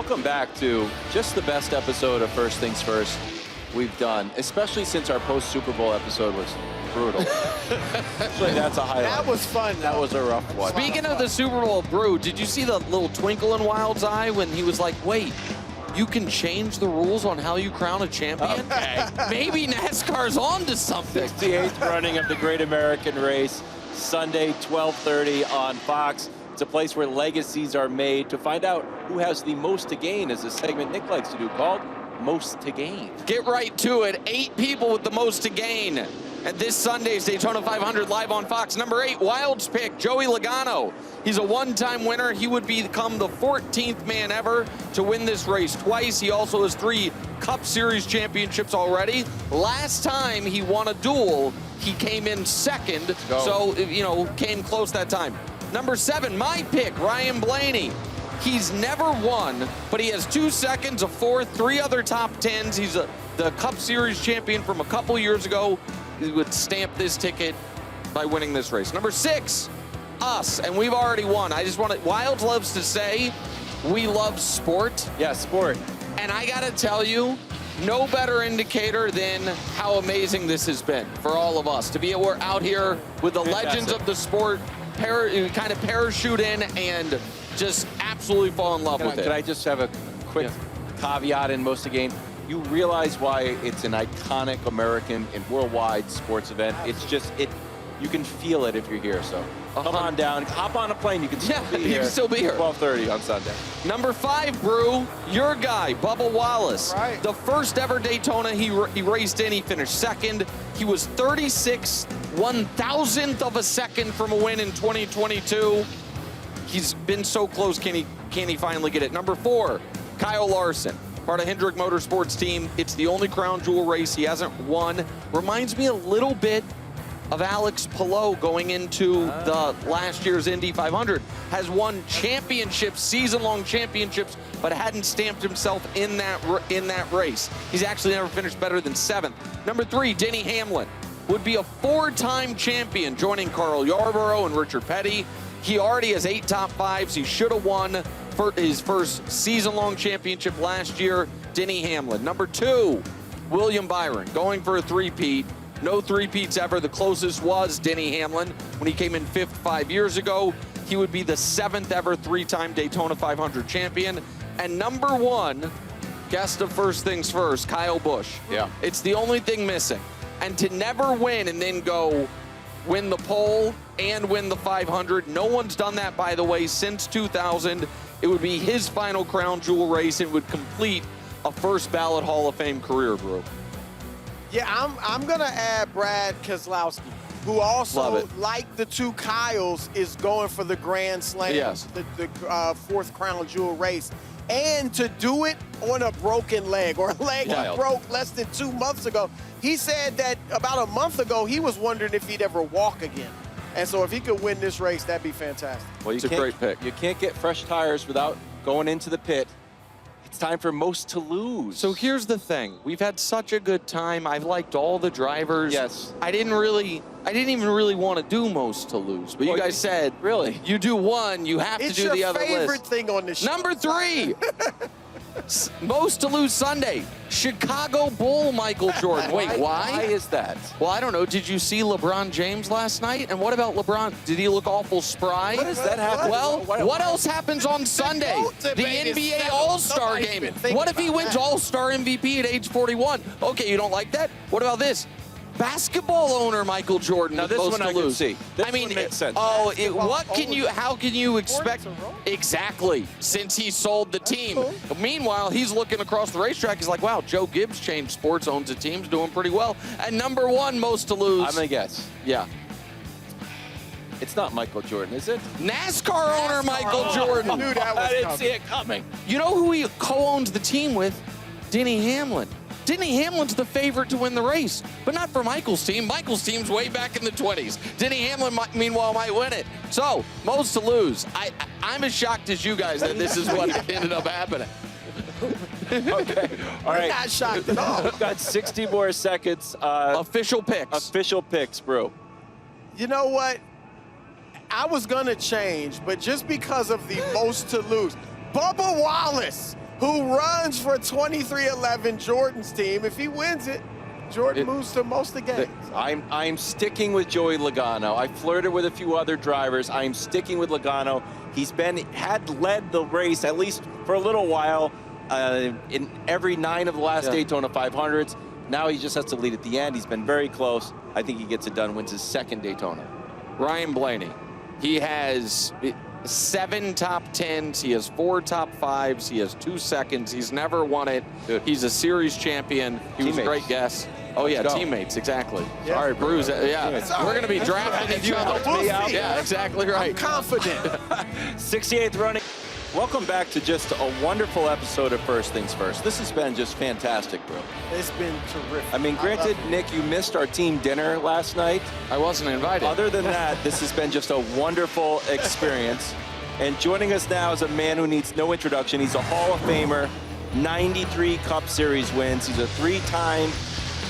welcome back to just the best episode of First Things First we've done, especially since our post-Super Bowl episode was brutal. Actually, that's a highlight. That was fun. That was a rough one. Speaking of the Super Bowl brew, did you see the little twinkle in Wild's eye when he was like, wait, you can change the rules on how you crown a champion? Okay. Maybe NASCAR's on to something. 68th running of the Great American Race, Sunday, 12:30 on Fox. It's a place where legacies are made. To find out who has the most to gain is a segment Nick likes to do called Most to Gain. Get right to it. 8 people with the most to gain. And this Sunday's Daytona 500 live on Fox. Number 8, Wild's pick, Joey Logano. He's a one-time winner. He would become the 14th man ever to win this race twice. He also has 3 Cup Series championships already. Last time he won a duel, he came in second. So, you know, came close that time. Number 7, my pick, Ryan Blaney. He's never won, but he has 2 seconds, a 4th, 3 other top 10s. He's the Cup Series champion from a couple years ago. He would stamp this ticket by winning this race. Number 6, us, and we've already won. I just want to, Wild loves to say, we love sport. Yeah, sport. And I got to tell you, no better indicator than how amazing this has been for all of us. To be out here with the legends of the sport, kind of parachute in and just absolutely fall in love with it. Can I just have a quick caveat in Most to Gain? You realize why it's an iconic American and worldwide sports event. It's just, you can feel it if you're here. So come on down, hop on a plane. You can still be here. You can still be here. 12:30 on Sunday. Number 5, Brew, your guy, Bubba Wallace. Right. The first ever Daytona he raced in, he finished second. He was 36 1,000th of a second from a win in 2022. He's been so close, can he finally get it? Number 4, Kyle Larson, part of Hendrick Motorsports team. It's the only crown jewel race he hasn't won. Reminds me a little bit of Alex Palou going into the last year's Indy 500. Has won championships, season-long championships, but hadn't stamped himself in that race. He's actually never finished better than 7th. Number 3, Denny Hamlin would be a 4-time champion, joining Carl Yarborough and Richard Petty. He already has 8 top 5s. He should have won for his first season-long championship last year. Denny Hamlin. Number 2, William Byron, going for a 3-peat. No 3-peats ever. The closest was Denny Hamlin when he came in 5th 5 years ago. He would be the 7th ever 3-time Daytona 500 champion. And number 1, guest of First Things First, Kyle Busch. Yeah. It's the only thing missing. And to never win and then go win the pole and win the 500. No one's done that, by the way, since 2000. It would be his final crown jewel race. It would complete a first ballot Hall of Fame career, Brew. Yeah, I'm going to add Brad Keselowski, who also, like the 2 Kyles, is going for the Grand Slam, the 4th crown jewel race. And to do it on a broken leg, or a leg he broke less than 2 months ago. He said that about a month ago, he was wondering if he'd ever walk again. And so if he could win this race, that'd be fantastic. Well, it's a great pick. You can't get fresh tires without going into the pit. It's time for Most to Lose. So here's the thing. We've had such a good time. I've liked all the drivers. Yes. I didn't even really want to do Most to Lose. But you guys said, really, you do one, you have to do the other list. It's your favorite thing on the show. Number 3. Most to Lose Sunday, Chicago Bull Michael Jordan. Wait, why? Why is that? Well, I don't know. Did you see LeBron James last night? And what about LeBron? Did he look awful spry? What does that happen? Well, what else happens on Sunday? The NBA All-Star game. What if he wins All-Star MVP at age 41? Okay, you don't like that? What about this? Basketball owner Michael Jordan. Now this one I can see. This I mean, one makes sense. Oh, how can you expect? Exactly, since he sold the team. Meanwhile, he's looking across the racetrack. He's like, wow, Joe Gibbs changed sports, owns a team's doing pretty well. And number 1, Most to Lose. I'm gonna guess. Yeah. It's not Michael Jordan, is it? NASCAR owner Michael Jordan. I knew that was I didn't see it coming. You know who he co-owns the team with? Denny Hamlin. Denny Hamlin's the favorite to win the race, but not for Michael's team. Michael's team's way back in the 20s. Denny Hamlin, meanwhile, might win it. So, Most to Lose. I'm as shocked as you guys that this is what ended up happening. Okay, all right. Not shocked at all. We've got 60 more seconds. Official picks. Official picks, bro. You know what? I was going to change, but just because of the Most to Lose, Bubba Wallace who runs for 2311 Jordan's team. If he wins it, Jordan moves to most of the games. I'm sticking with Joey Logano. I flirted with a few other drivers. I'm sticking with Logano. He's had led the race, at least for a little while, in every 9 of the last Daytona 500s. Now he just has to lead at the end. He's been very close. I think he gets it done, wins his 2nd Daytona. Ryan Blaney, he has 7 top 10s. He has 4 top 5s. He has 2 seconds. He's never won it. Good. He's a series champion. He was a great guest. Oh, yeah, teammates, exactly. Yeah. Sorry, Bruce. Yeah, we're going to be drafting each other. Yeah, exactly right. I'm confident. 68th running. Welcome back to just a wonderful episode of First Things First. This has been just fantastic, bro. It's been terrific. I mean, granted, Nick, you missed our team dinner last night. I wasn't invited. Other than that, this has been just a wonderful experience. And joining us now is a man who needs no introduction. He's a Hall of Famer, 93 Cup Series wins. He's a 3-time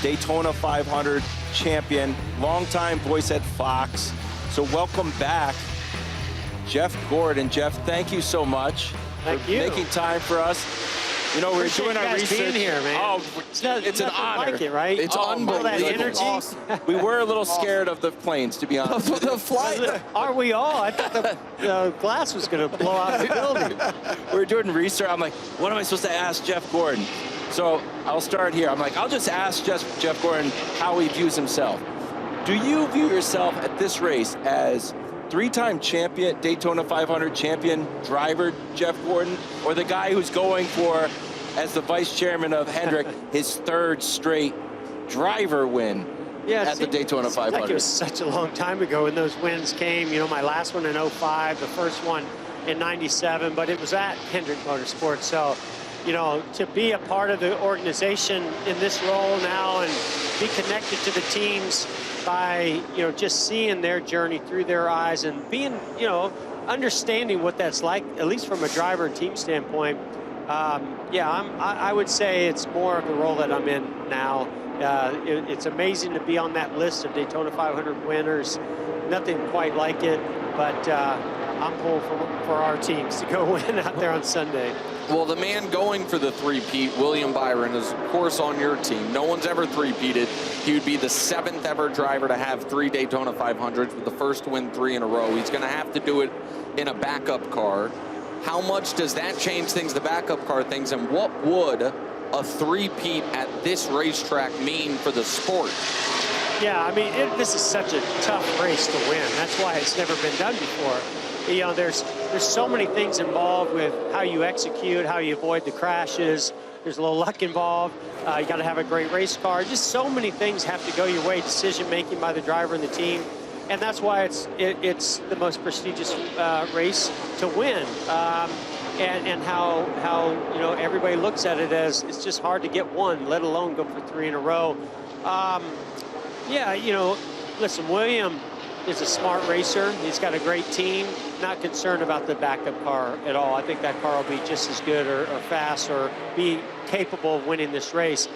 Daytona 500 champion, longtime voice at Fox. So welcome back, Jeff Gordon. Jeff, thank you so much for making time for us. You know, we're doing our research. Being here, man. Oh, it's an honor. Like it, right? It's unbelievable. All that energy. Awesome. We were a little scared of the planes, to be honest. The flight. Aren't we all? I thought the glass was going to blow out the building. We were doing research. I'm like, what am I supposed to ask Jeff Gordon? So I'll start here. I'm like, I'll just ask Jeff Gordon how he views himself. Do you view yourself at this race as 3-time champion, Daytona 500 champion driver Jeff Gordon, or the guy who's going for, as the vice chairman of Hendrick, his 3rd straight driver win at the Daytona 500? Like it was such a long time ago when those wins came. You know, my last one in 05, the first one in 97, but it was at Hendrick Motorsports. So, you know, to be a part of the organization in this role now and be connected to the teams by, you know, just seeing their journey through their eyes and being, you know, understanding what that's like, at least from a driver and team standpoint. I would say it's more of the role that I'm in now. It's amazing to be on that list of Daytona 500 winners. Nothing quite like it, but I'm pulling for our teams to go win out there on Sunday. Well, the man going for the 3-peat, William Byron, is, of course, on your team. No one's ever 3-peated. He would be the 7th ever driver to have 3 Daytona 500s, with the first to win 3 in a row. He's going to have to do it in a backup car. How much does that change things, the backup car things, and what would a 3-peat at this racetrack mean for the sport? Yeah, I mean, this is such a tough race to win. That's why it's never been done before. You know, there's so many things involved with how you execute, how you avoid the crashes. There's a little luck involved. You got to have a great race car. Just so many things have to go your way. Decision making by the driver and the team, and that's why it's the most prestigious race to win. And how you know, everybody looks at it as it's just hard to get one, let alone go for 3 in a row. Yeah, you know, listen, William is a smart racer. He's got a great team. Not concerned about the backup car at all. I think that car will be just as good or fast or be capable of winning this race.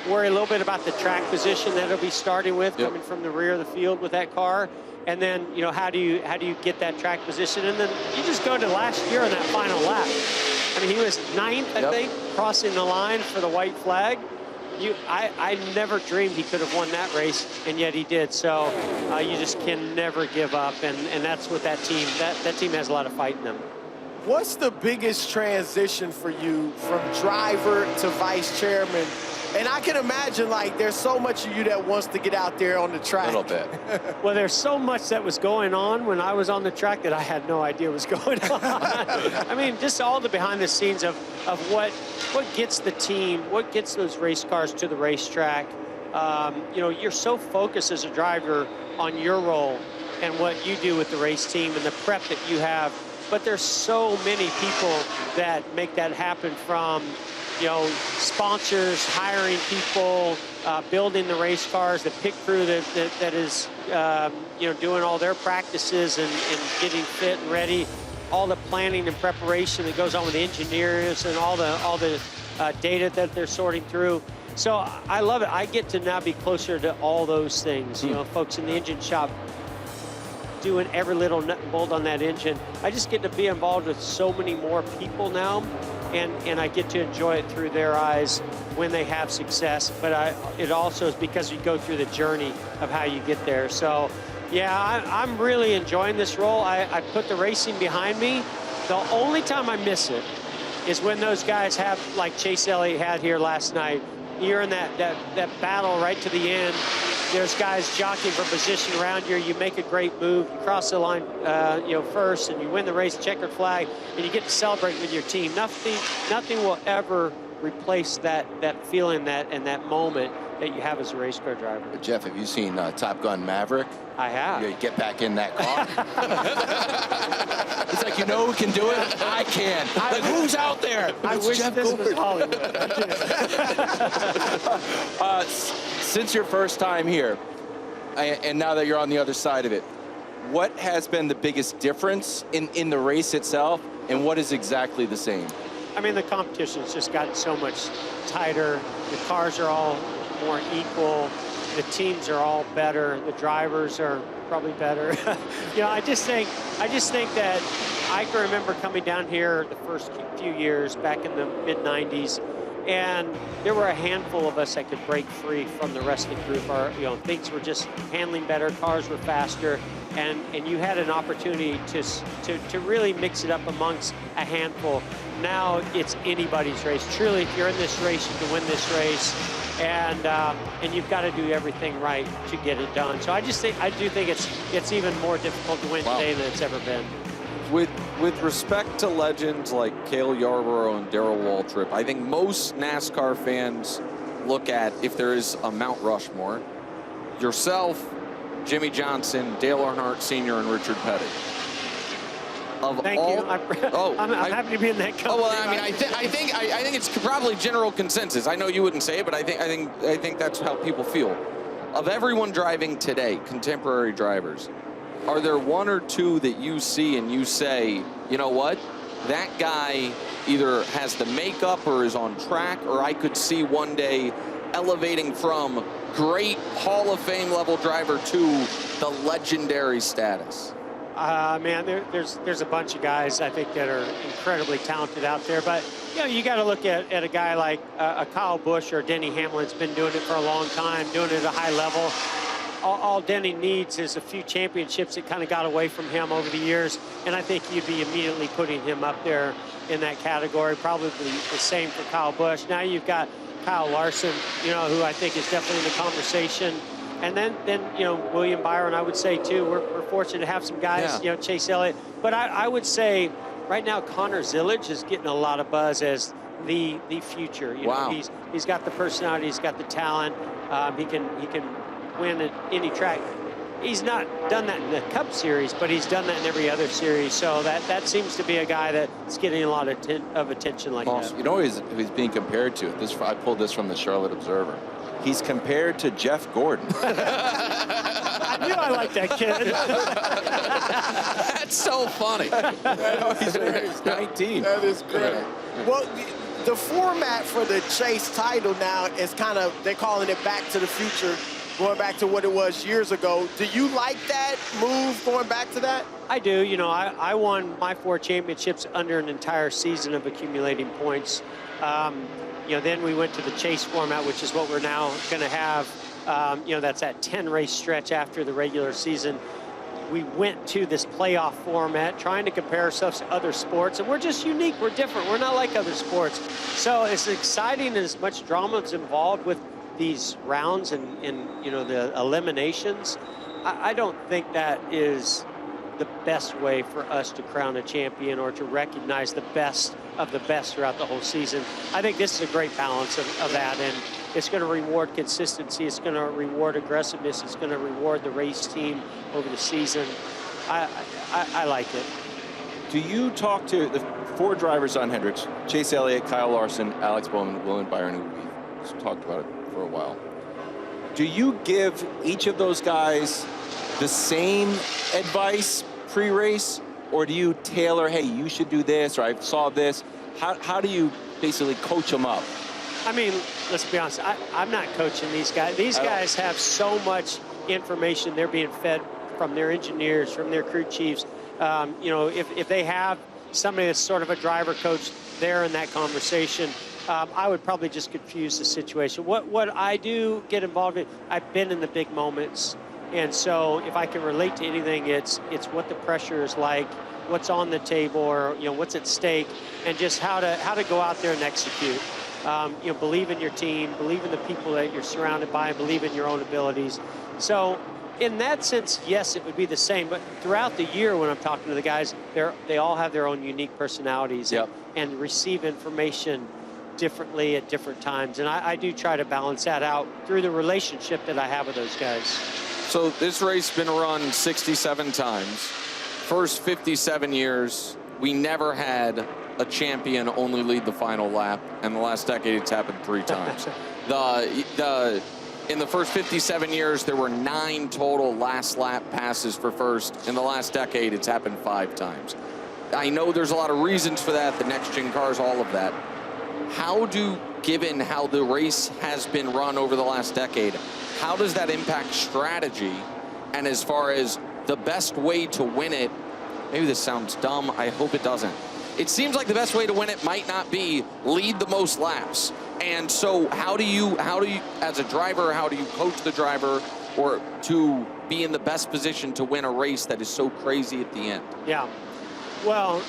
Worry a little bit about the track position that he'll be starting with, coming from the rear of the field with that car. And then, you know, how do you get that track position? And then you just go to last year on that final lap. I mean, he was 9th, I think, crossing the line for the white flag. I never dreamed he could have won that race, and yet he did. So you just can never give up, and that's what that team has a lot of fight in them. What's the biggest transition for you from driver to vice chairman? And I can imagine, like, there's so much of you that wants to get out there on the track. A little bit. Well, there's so much that was going on when I was on the track that I had no idea was going on. I mean, just all the behind the scenes of what gets the team, what gets those race cars to the racetrack. You know, you're so focused as a driver on your role and what you do with the race team and the prep that you have. But there's so many people that make that happen, from, you know, sponsors, hiring people, building the race cars, the pit crew that is, you know, doing all their practices and getting fit and ready, all the planning and preparation that goes on with the engineers and all the data that they're sorting through. So I love it. I get to now be closer to all those things. You know, folks in the engine shop doing every little nut and bolt on that engine. I just get to be involved with so many more people now and I get to enjoy it through their eyes when they have success. But it also is because you go through the journey of how you get there. So, yeah, I'm really enjoying this role. I put the racing behind me. The only time I miss it is when those guys have, like Chase Elliott had here last night. You're in that battle right to the end. There's guys jockeying for position around you. You make a great move. You cross the line, first, and you win the race, checkered flag, and you get to celebrate with your team. Nothing will ever replace that feeling and that moment that you have as a race car driver. Jeff, have you seen Top Gun Maverick? I have. You get back in that car. It's like, you know who can do it? I can. Like, who's out there? I wish this was Hollywood. Since your first time here, and now that you're on the other side of it, what has been the biggest difference in the race itself, and what is exactly the same? I mean, the competition's just gotten so much tighter. The cars are all more equal. The teams are all better. The drivers are probably better. I just think that I can remember coming down here the first few years back in the mid-90s, and there were a handful of us that could break free from the rest of the group. Things were just handling better, cars were faster, and you had an opportunity to really mix it up amongst a handful. Now it's anybody's race. Truly, if you're in this race, you can win this race. And you've got to do everything right to get it done. So I do think it's even more difficult to win today than it's ever been. With respect to legends like Cale Yarborough and Darrell Waltrip, I think most NASCAR fans look at, if there is a Mount Rushmore, yourself, Jimmy Johnson, Dale Earnhardt Sr., and Richard Petty. Thank you. I'm happy to be in that company. Oh, well, I mean, I think it's probably general consensus. I know you wouldn't say it, but I think that's how people feel. Of everyone driving today, contemporary drivers, are there one or two that you see and you say, you know what, that guy either has the makeup or is on track, or I could see one day elevating from great Hall of Fame level driver to the legendary status? Man, there's a bunch of guys I think that are incredibly talented out there, but you got to look at a guy like a Kyle Busch or Denny Hamlin's been doing it for a long time, doing it at a high level. All Denny needs is a few championships that kind of got away from him over the years, and I think you'd be immediately putting him up there in that category. Probably the same for Kyle Busch. Now you've got Kyle Larson, who I think is definitely in the conversation. And then William Byron, I would say, too. We're fortunate to have some guys, Chase Elliott. But I would say right now Connor Zilisch is getting a lot of buzz as the future. Wow. He's got the personality, he's got the talent. He can win at any track. He's not done that in the Cup Series, but he's done that in every other series. So that seems to be a guy that's getting a lot of attention like that. You know who he's being compared to? I pulled this from the Charlotte Observer. He's compared to Jeff Gordon. I knew I liked that kid. That's so funny. He's 19. That is great. Well, the format for the Chase title now is they're calling it Back to the Future, going back to what it was years ago. Do you like that move, going back to that? I do. I won my 4 championships under an entire season of accumulating points. Then we went to the Chase format, which is what we're now going to have. That's that 10-race stretch after the regular season. We went to this playoff format, trying to compare ourselves to other sports, and we're just unique. We're different. We're not like other sports. So it's exciting, and as much drama is involved with these rounds and the eliminations. I don't think that is the best way for us to crown a champion or to recognize the best of the best throughout the whole season. I think this is a great balance of that, and it's going to reward consistency. It's going to reward aggressiveness. It's going to reward the race team over the season. I like it. Do you talk to the 4 drivers on Hendricks, Chase Elliott, Kyle Larson, Alex Bowman, William Byron, who we've talked about it for a while. Do you give each of those guys the same advice pre-race, or do you tailor, hey, you should do this, or I saw this? How do you basically coach them up? I mean, let's be honest, I'm not coaching these guys. These guys have so much information they're being fed from their engineers, from their crew chiefs. If they have somebody that's sort of a driver coach there in that conversation, I would probably just confuse the situation. What I do get involved in, I've been in the big moments, and so if I can relate to anything, it's what the pressure is like, what's on the table, or what's at stake, and just how to go out there and execute. Believe in your team, believe in the people that you're surrounded by, and believe in your own abilities. So in that sense, yes, it would be the same. But throughout the year when I'm talking to the guys, they all have their own unique personalities and receive information differently at different times. And I do try to balance that out through the relationship that I have with those guys. So this race been run 67 times. First 57 years, we never had a champion only lead the final lap, and the last decade it's happened 3 times. In the first 57 years, there were 9 total last lap passes for first. In the last decade, it's happened 5 times. I know there's a lot of reasons for that, the next-gen cars, all of that. Given how the race has been run over the last decade, how does that impact strategy? And as far as the best way to win it, maybe this sounds dumb, I hope it doesn't. It seems like the best way to win it might not be lead the most laps. And so how do you, as a driver, how do you coach the driver or to be in the best position to win a race that is so crazy at the end? Yeah, well,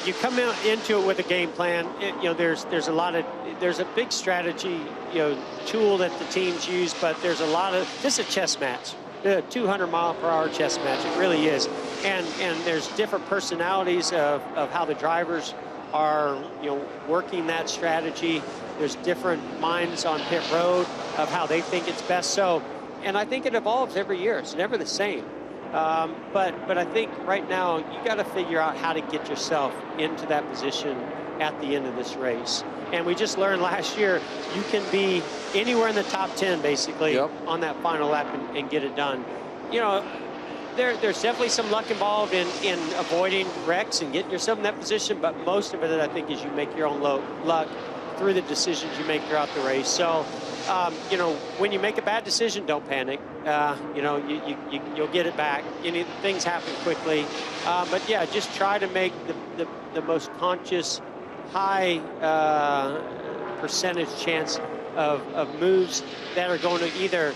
you come into it with a game plan. There's a big strategy, tool that the teams use, but there's a lot of, this is a chess match. A 200-mile-per-hour chess match, it really is. And there's different personalities of how the drivers are, working that strategy. There's different minds on pit road of how they think it's best. So, and I think it evolves every year. It's never the same. But I think right now you got to figure out how to get yourself into that position at the end of this race. And we just learned last year you can be anywhere in the top 10 basically on that final lap and get it done. There's definitely some luck involved in avoiding wrecks and getting yourself in that position, but most of it I think is you make your own luck through the decisions you make throughout the race. So when you make a bad decision, don't panic. You'll get it back. Things happen quickly. But yeah, just try to make the most conscious, high percentage chance of moves that are going to either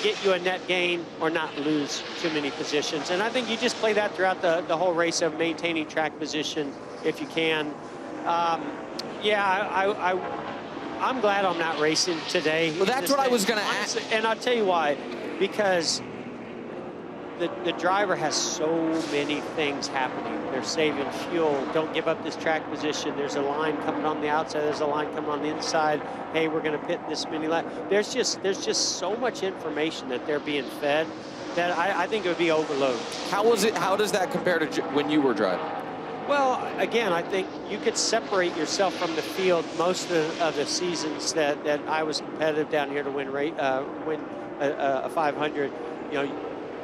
get you a net gain or not lose too many positions. And I think you just play that throughout the whole race of maintaining track position if you can. I'm glad I'm not racing today. Well, that's what I was going to ask. And I'll tell you why. Because the driver has so many things happening. They're saving fuel. Don't give up this track position. There's a line coming on the outside. There's a line coming on the inside. Hey, we're going to pit this many laps. There's just so much information that they're being fed that I think it would be overload. How does that compare to when you were driving? Well, again, I think you could separate yourself from the field most of the seasons that I was competitive down here to win a 500.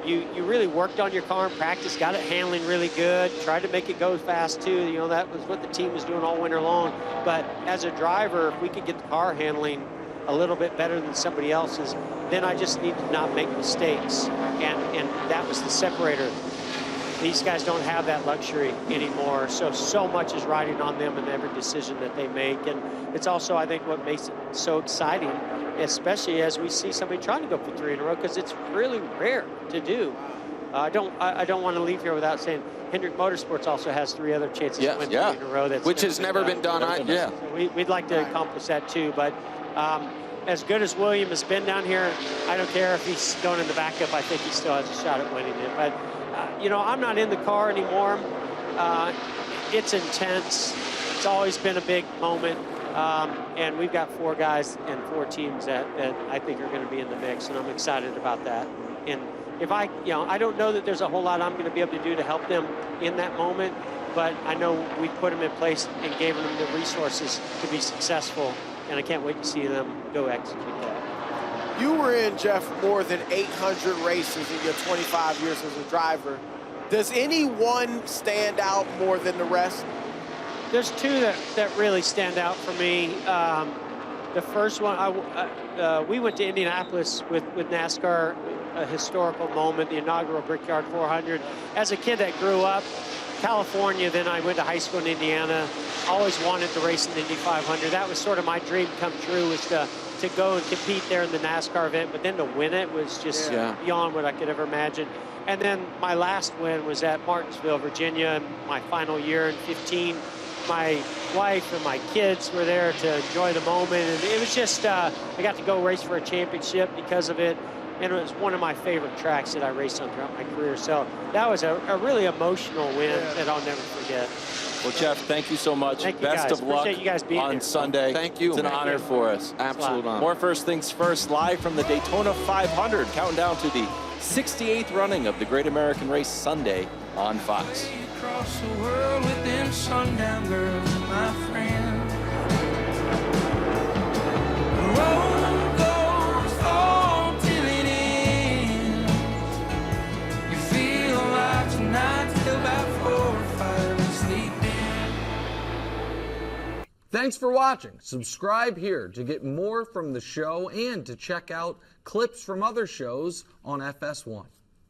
You really worked on your car in practice, got it handling really good, tried to make it go fast too. That was what the team was doing all winter long. But as a driver, if we could get the car handling a little bit better than somebody else's, then I just need to not make mistakes. And that was the separator. These guys don't have that luxury anymore. So much is riding on them in every decision that they make. And it's also, I think, what makes it so exciting, especially as we see somebody trying to go for 3 in a row, because it's really rare to do. I don't want to leave here without saying Hendrick Motorsports also has 3 other chances to win 3 in a row. Which has never been done. So we'd like to accomplish that too. But as good as William has been down here, I don't care if he's going in the backup. I think he still has a shot at winning it. But I'm not in the car anymore. It's intense. It's always been a big moment. And we've got 4 guys and 4 teams that I think are going to be in the mix, and I'm excited about that. And if I don't know that there's a whole lot I'm going to be able to do to help them in that moment, but I know we put them in place and gave them the resources to be successful, and I can't wait to see them go execute that. You were in, Jeff, more than 800 races in your 25 years as a driver. Does any one stand out more than the rest? There's 2 that really stand out for me. The first one, we went to Indianapolis with NASCAR, a historical moment, the inaugural Brickyard 400. As a kid that grew up California, then I went to high school in Indiana. Always wanted to race in the Indy 500. That was sort of my dream come true, was to go and compete there in the NASCAR event, but then to win it was just beyond what I could ever imagine. And then my last win was at Martinsville, Virginia, my final year in 15. My wife and my kids were there to enjoy the moment, and it was just, I got to go race for a championship because of it, and it was one of my favorite tracks that I raced on throughout my career. So that was a really emotional win that I'll never forget. Well, Jeff, thank you so much. Thank you, Best guys. of luck Appreciate you guys being on here. Sunday. Thank you. It's an honor for us. Absolute honor. More First Things First, live from the Daytona 500, counting down to the 68th running of the Great American Race Sunday on Fox. Across the world with them sundown girls, my friend. The road goes on till it ends. You feel like tonight till about 4 or 5 and sleep in. Thanks for watching. Subscribe here to get more from the show and to check out clips from other shows on FS1.